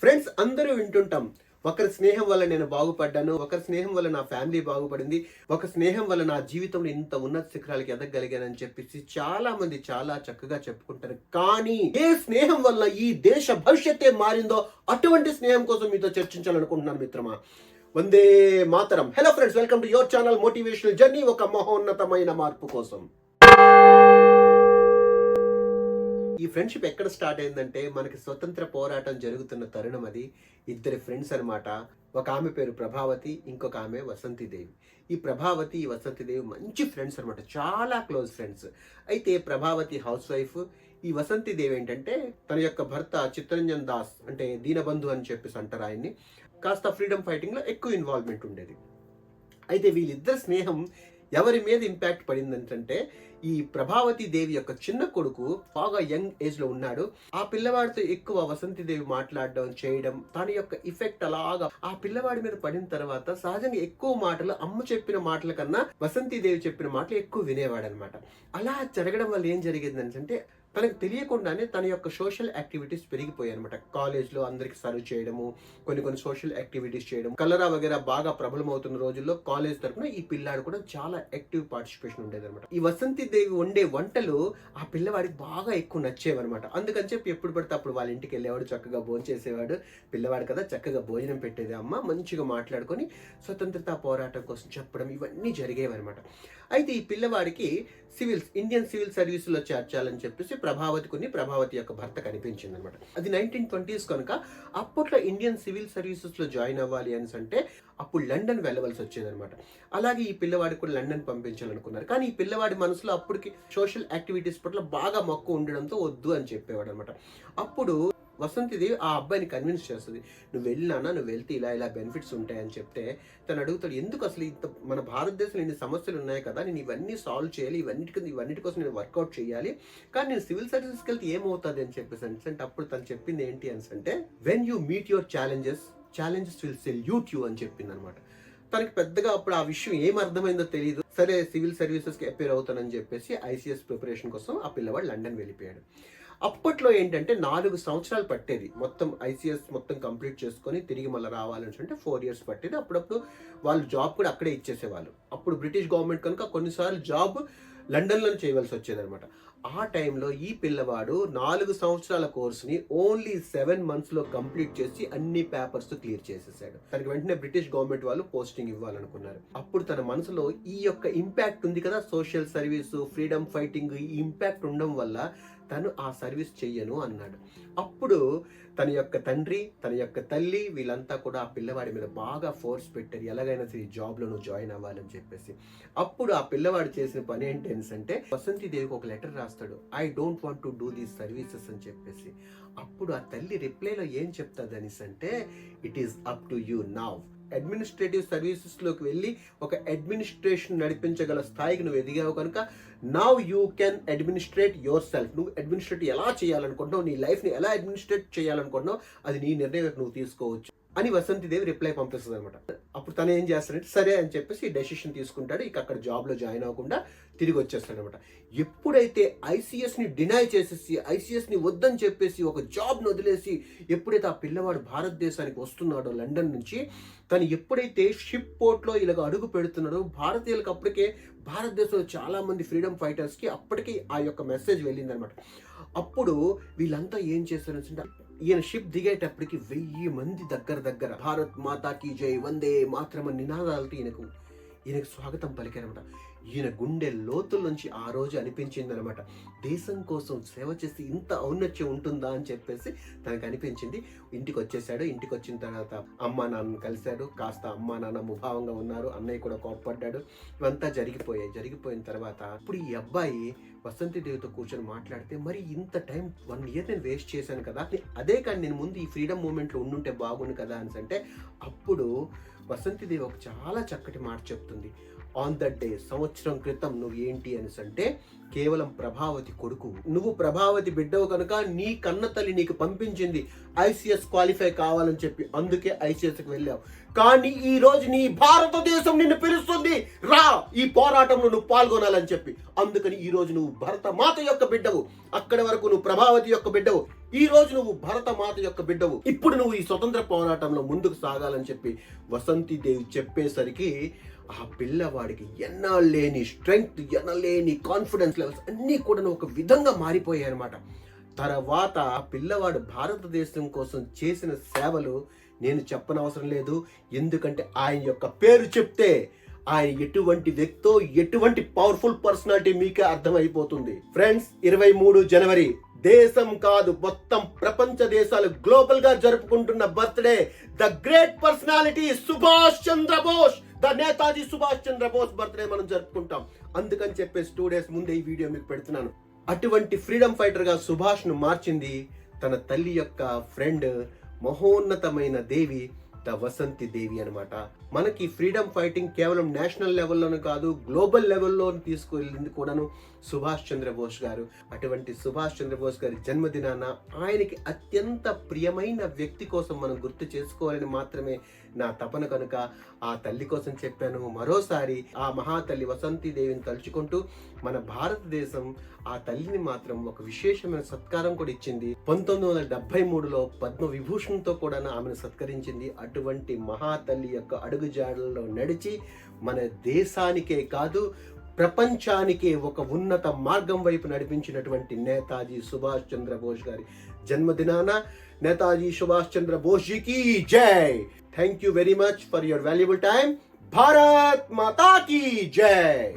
Friends అందరూ వింటుంటాం, ఒకరి స్నేహం వల్ల నేను బాగుపడ్డాను, ఒకరి స్నేహం వల్ల నా ఫ్యామిలీ బాగుపడింది, ఒక స్నేహం వల్ల నా జీవితంలో ఇంత ఉన్నత శిఖరాలకి ఎదగలిగానని చెప్పేసి చాలా మంది చాలా చక్కగా చెప్పుకుంటారు. కానీ ఏ స్నేహం వల్ల ఈ దేశ భవిష్యత్తే మారిందో అటువంటి స్నేహం కోసం మీతో చర్చించాలనుకుంటున్నాను మిత్రమా. వందే మాతరం. Hello friends, welcome to your channel motivational journey, ఒక మహోన్నతమైన మార్పు కోసం. ఈ ఫ్రెండ్షిప్ ఎక్కడ స్టార్ట్ అయిందంటే, మనకి స్వతంత్ర పోరాటం జరుగుతున్న తరుణం అది. ఇద్దరి ఫ్రెండ్స్ అనమాట. ఒక ఆమె పేరు ప్రభావతి, ఇంకొక ఆమె వసంతిదేవి. ఈ ప్రభావతి ఈ వసంతిదేవి మంచి ఫ్రెండ్స్ అనమాట, చాలా క్లోజ్ ఫ్రెండ్స్. అయితే ప్రభావతి హౌస్ వైఫ్, ఈ వసంతిదేవి ఏంటంటే తన యొక్క భర్త చిత్తరంజన్ దాస్, అంటే దీనబంధు అని చెప్పేసి అంటారు ఆయన్ని, కాస్త ఫ్రీడమ్ ఫైటింగ్లో ఎక్కువ ఇన్వాల్వ్మెంట్ ఉండేది. అయితే వీళ్ళిద్దరి స్నేహం ఎవరి మీద ఇంపాక్ట్ పడిందంటే, ఈ ప్రభావతి దేవి యొక్క చిన్న కొడుకు బాగా యంగ్ ఏజ్ లో ఉన్నాడు. ఆ పిల్లవాడితో ఎక్కువ వసంతిదేవి మాట్లాడడం చేయడం, తన యొక్క ఇఫెక్ట్ అలాగా ఆ పిల్లవాడి మీద పడిన తర్వాత సహజంగా ఎక్కువ మాటలు అమ్మ చెప్పిన మాటల కన్నా వసంతిదేవి చెప్పిన మాటలు ఎక్కువ వినేవాడు అనమాట. అలా జరగడం వల్ల ఏం జరిగిందంటే, తనకు తెలియకుండానే తన యొక్క సోషల్ యాక్టివిటీస్ పెరిగిపోయాయి అనమాట. కాలేజ్లో అందరికి సర్వ్ చేయడము, కొన్ని సోషల్ యాక్టివిటీస్ చేయడం, కలరా వగేరా బాగా ప్రబలమవుతున్న రోజుల్లో కాలేజ్ తరఫున ఈ పిల్లాడు కూడా చాలా యాక్టివ్ పార్టిసిపేషన్ ఉండేది అనమాట. ఈ వసంతి దేవి వండే వంటలు ఆ పిల్లవాడికి బాగా ఎక్కువ నచ్చేవన్నమాట. అందుకని చెప్పి ఎప్పుడు పడితే అప్పుడు వాళ్ళ ఇంటికి వెళ్ళేవాడు, చక్కగా భోజనం చేసేవాడు. పిల్లవాడు కదా, చక్కగా భోజనం పెట్టేది అమ్మ, మంచిగా మాట్లాడుకొని స్వతంత్రతా పోరాటం కోసం చెప్పడం, ఇవన్నీ జరిగేవన్నమాట. అయితే ఈ పిల్లవాడికి ఇండియన్ సివిల్ సర్వీస్ లో చేర్చాలని చెప్పేసి ప్రభావతి యొక్క భర్త కనిపించింది అనమాట. అది 1920s కనుక. అప్పట్లో ఇండియన్ సివిల్ సర్వీసెస్ లో జాయిన్ అవ్వాలి అని అంటే అప్పుడు లండన్ వెళ్ళవలసి వచ్చేది అనమాట. అలాగే ఈ పిల్లవాడికి కూడా లండన్ పంపించాలనుకున్నారు. కానీ ఈ పిల్లవాడి మనసులో అప్పటికి సోషల్ యాక్టివిటీస్ పట్ల బాగా మక్కువ ఉండడంతో వద్దు అని చెప్పేవాడు అనమాట. అప్పుడు వసంతిదేవి ఆ అబ్బాయిని కన్విన్స్ చేస్తుంది, నువ్వు వెళ్ళినానా, నువ్వు వెళ్తే ఇలా బెనిఫిట్స్ ఉంటాయని చెప్తే తను అడుగుతాడు, ఎందుకు అసలు ఇంత మన భారతదేశంలో ఇన్ని సమస్యలు ఉన్నాయి కదా, నేను ఇవన్నీ సాల్వ్ చేయాలి, ఇవన్నిటి కోసం నేను వర్కౌట్ చేయాలి, కానీ నేను సివిల్ సర్వీసెస్కి వెళ్తే ఏమవుతుంది అని చెప్పేసి అంటే అప్పుడు తను చెప్పింది ఏంటి అని అంటే, when you meet your challenges will salute you అని చెప్పింది అనమాట. తనకి పెద్దగా అప్పుడు ఆ విషయం ఏం అర్థమైందో తెలియదు. సరే సివిల్ సర్వీసెస్కి అపేర్ అవుతానని చెప్పేసి ఐసీఎస్ ప్రిపరేషన్ కోసం ఆ పిల్లవాడు లండన్ వెళ్ళిపోయాడు. అప్పట్లో ఏంటంటే 4 సంవత్సరాలు పట్టేది మొత్తం ఐసీఎస్ మొత్తం కంప్లీట్ చేసుకొని తిరిగి మళ్ళీ రావాలని అంటే 4 years పట్టేది. అప్పుడప్పుడు వాళ్ళు జాబ్ కూడా అక్కడే ఇచ్చేసేవాళ్ళు. అప్పుడు బ్రిటిష్ గవర్నమెంట్ కనుక కొన్నిసార్లు జాబ్ లండన్లో చేయవలసి వచ్చేది అనమాట. ఆ టైంలో ఈ పిల్లవాడు 4 సంవత్సరాల కోర్సుని ఓన్లీ 7 months లో కంప్లీట్ చేసి అన్ని పేపర్స్ క్లియర్ చేసేసాడు. తనకి వెంటనే బ్రిటిష్ గవర్నమెంట్ వాళ్ళు పోస్టింగ్ ఇవ్వాలనుకున్నారు. అప్పుడు తన మనసులో ఈ యొక్క ఇంపాక్ట్ ఉంది కదా, సోషల్ సర్వీస్, ఫ్రీడమ్ ఫైటింగ్, ఈ ఇంపాక్ట్ ఉండడం వల్ల తను ఆ సర్వీస్ చెయ్యను అన్నాడు. అప్పుడు తన యొక్క తండ్రి, తన యొక్క తల్లి, వీళ్ళంతా కూడా ఆ పిల్లవాడి మీద బాగా ఫోర్స్ పెట్టారు, ఎలాగైనా సరే జాబ్లో నువ్వు జాయిన్ అవ్వాలని చెప్పేసి. అప్పుడు ఆ పిల్లవాడు చేసిన పని ఏంటంటే, వసంతిదేవికి ఒక లెటర్ రాస్తాడు, I don't want to do these services అని చెప్పేసి. అప్పుడు ఆ తల్లి రిప్లైలో ఏం చెప్తుంది అనేసి అంటే, it is up to you now. Administrative services లోకి వెళ్ళి ఒక అడ్మినిస్ట్రేషన్ నడిపించగల స్థాయికి నువ్వు ఎదిగావు కనుక now you can administrate your self. నువ్వు అడ్మినిస్ట్రేట్ ఎలా చేయాలనుకుంటున్నావు, నీ లైఫ్ని ఎలా అడ్మినిస్ట్రేట్ చేయాలనుకుంటున్నావు, అది నీ నిర్ణయం నువ్వు తీసుకోవచ్చు అని వసంతిదేవి రిప్లై పంపిస్తుంది అనమాట. అప్పుడు తను ఏం చేస్తాడంటే సరే అని చెప్పేసి డెసిషన్ తీసుకుంటాడు, ఇక అక్కడ జాబ్లో జాయిన్ అవ్వకుండా తిరిగి వచ్చేస్తాడు అనమాట. ఎప్పుడైతే ఐసీఎస్ని డినై చేసేసి, ఐసీఎస్ని వద్దని చెప్పేసి ఒక జాబ్ను వదిలేసి ఎప్పుడైతే ఆ పిల్లవాడు భారతదేశానికి వస్తున్నాడో లండన్ నుంచి, తను ఎప్పుడైతే షిప్ పోర్ట్లో ఇలాగ అడుగు పెడుతున్నాడో, భారతీయులకు అప్పటికే భారతదేశంలో చాలా మంది ఫ్రీడమ్ ఫైటర్స్కి అప్పటికే ఆ యొక్క మెసేజ్ వెళ్ళిందనమాట. అప్పుడు వీళ్ళంతా ఏం చేస్తారంటే, ఈయన షిప్ దిగేటప్పటికి 1000 మంది దగ్గర భారత్ మాతాకి జై, వందే మాత్రమ నినాదాలతో ఈయనకు స్వాగతం పలికారనమాట. ఈయన గుండె లోతుల నుంచి ఆ రోజు అనిపించింది అనమాట, దేశం కోసం సేవ చేసి ఇంత ఔన్నత్యం ఉంటుందా అని చెప్పేసి తనకు అనిపించింది. ఇంటికి వచ్చేసాడు. ఇంటికి వచ్చిన తర్వాత అమ్మా నాన్నను కలిశాడు. కాస్త అమ్మా నాన్న ముభావంగా ఉన్నారు. అన్నయ్య కూడా కోప్పడ్డాడు. ఇవంతా జరిగిపోయిన తర్వాత ఇప్పుడు ఈ అబ్బాయి వసంతిదేవితో కూర్చొని మాట్లాడితే, మరి ఇంత టైం 1 year నేను వేస్ట్ చేశాను కదా, అదే కానీ నేను ముందు ఈ ఫ్రీడమ్ మూమెంట్లో ఉండుంటే బాగుండు కదా అని అంటే, అప్పుడు వసంతిదేవి ఒక చాలా చక్కటి మాట చెప్తుంది. ఆన్ దట్ డే, సంవత్సరం క్రితం నువ్వు ఏంటి అని అంటే కేవలం ప్రభావతి కొడుకు. నువ్వు ప్రభావతి బిడ్డవు కనుక నీ కన్న తల్లి నీకు పంపించింది ఐసీఎస్ క్వాలిఫై కావాలని చెప్పి, అందుకే ఐసీఎస్కి వెళ్ళావు. కానీ ఈ రోజు నీ భారతదేశం నిన్ను పిలుస్తుంది, రా ఈ పోరాటంలో నువ్వు పాల్గొనాలని చెప్పి. అందుకని ఈ రోజు నువ్వు భరత మాత యొక్క బిడ్డవు. అక్కడి వరకు నువ్వు ప్రభావతి యొక్క బిడ్డవు, ఈ రోజు నువ్వు భరత మాత యొక్క బిడ్డవు. ఇప్పుడు నువ్వు ఈ స్వతంత్ర పోరాటంలో ముందుకు సాగాలని చెప్పి వసంతి దేవి చెప్పేసరికి ఆ పిల్లవాడికి ఎన్నలేని స్ట్రెంగ్త్, ఎన్నలేని కాన్ఫిడెన్స్ లెవెల్స్ అన్నీ కూడా ఒక విధంగా మారిపోయాయి అనమాట. తర్వాత పిల్లవాడు భారతదేశం కోసం చేసిన సేవలు నేను చెప్పనవసరం లేదు, ఎందుకంటే ఆయన యొక్క పేరు చెప్తే ఆయన ఎటువంటి వ్యక్తో, ఎటువంటి పవర్ఫుల్ పర్సనాలిటీ మీకే అర్థమైపోతుంది. ఫ్రెండ్స్, 23 జనవరి దేశం కాదు మొత్తం ప్రపంచ దేశాలు గ్లోబల్ గా జరుపుకుంటున్న birthday the great personality Subhash Chandrabose, the Netaji Subhash Chandrabose birthday మనం జరుపుకుంటాం. అందుకని చెప్పేసి 2 days ముందే ఈ వీడియో మీకు పెడుతున్నాను. అటువంటి ఫ్రీడమ్ ఫైటర్ గా సుభాష్ ను మార్చింది తన తల్లి యొక్క ఫ్రెండ్, మహోన్నతమైన దేవి ద వసంతి దేవి అనమాట. మనకి ఫ్రీడమ్ ఫైటింగ్ కేవలం నేషనల్ లెవెల్లోనే కాదు, గ్లోబల్ లెవెల్లో తీసుకువెళ్ళింది కూడాను సుభాష్ చంద్రబోస్ గారు. అటువంటి సుభాష్ చంద్రబోస్ గారి జన్మదినాన ఆయనకి అత్యంత ప్రియమైన వ్యక్తి కోసం మనం గుర్తు చేసుకోవాలని మాత్రమే నా తపన కనుక ఆ తల్లి కోసం చెప్పాను. మరోసారి ఆ మహాతల్లి వసంతి దేవిని తలుచుకుంటూ మన భారతదేశం ఆ తల్లిని మాత్రం ఒక విశేషమైన సత్కారం కూడా ఇచ్చింది. 1973లో పద్మ విభూషణ్తో కూడా ఆమెను సత్కరించింది. అటువంటి మహాతల్లి యొక్క అడుగుజాడల్లో నడిచి మన దేశానికే కాదు ప్రపంచానికే ఒక ఉన్నత మార్గం వైపు నడిపించినటువంటి నేతాజీ సుభాష్ చంద్రబోస్ గారి జన్మదినాన నేతాజీ సుభాష్ చంద్రబోస్ జీకి జై. Thank you very much for your valuable time. Bharat Mata కీ జై.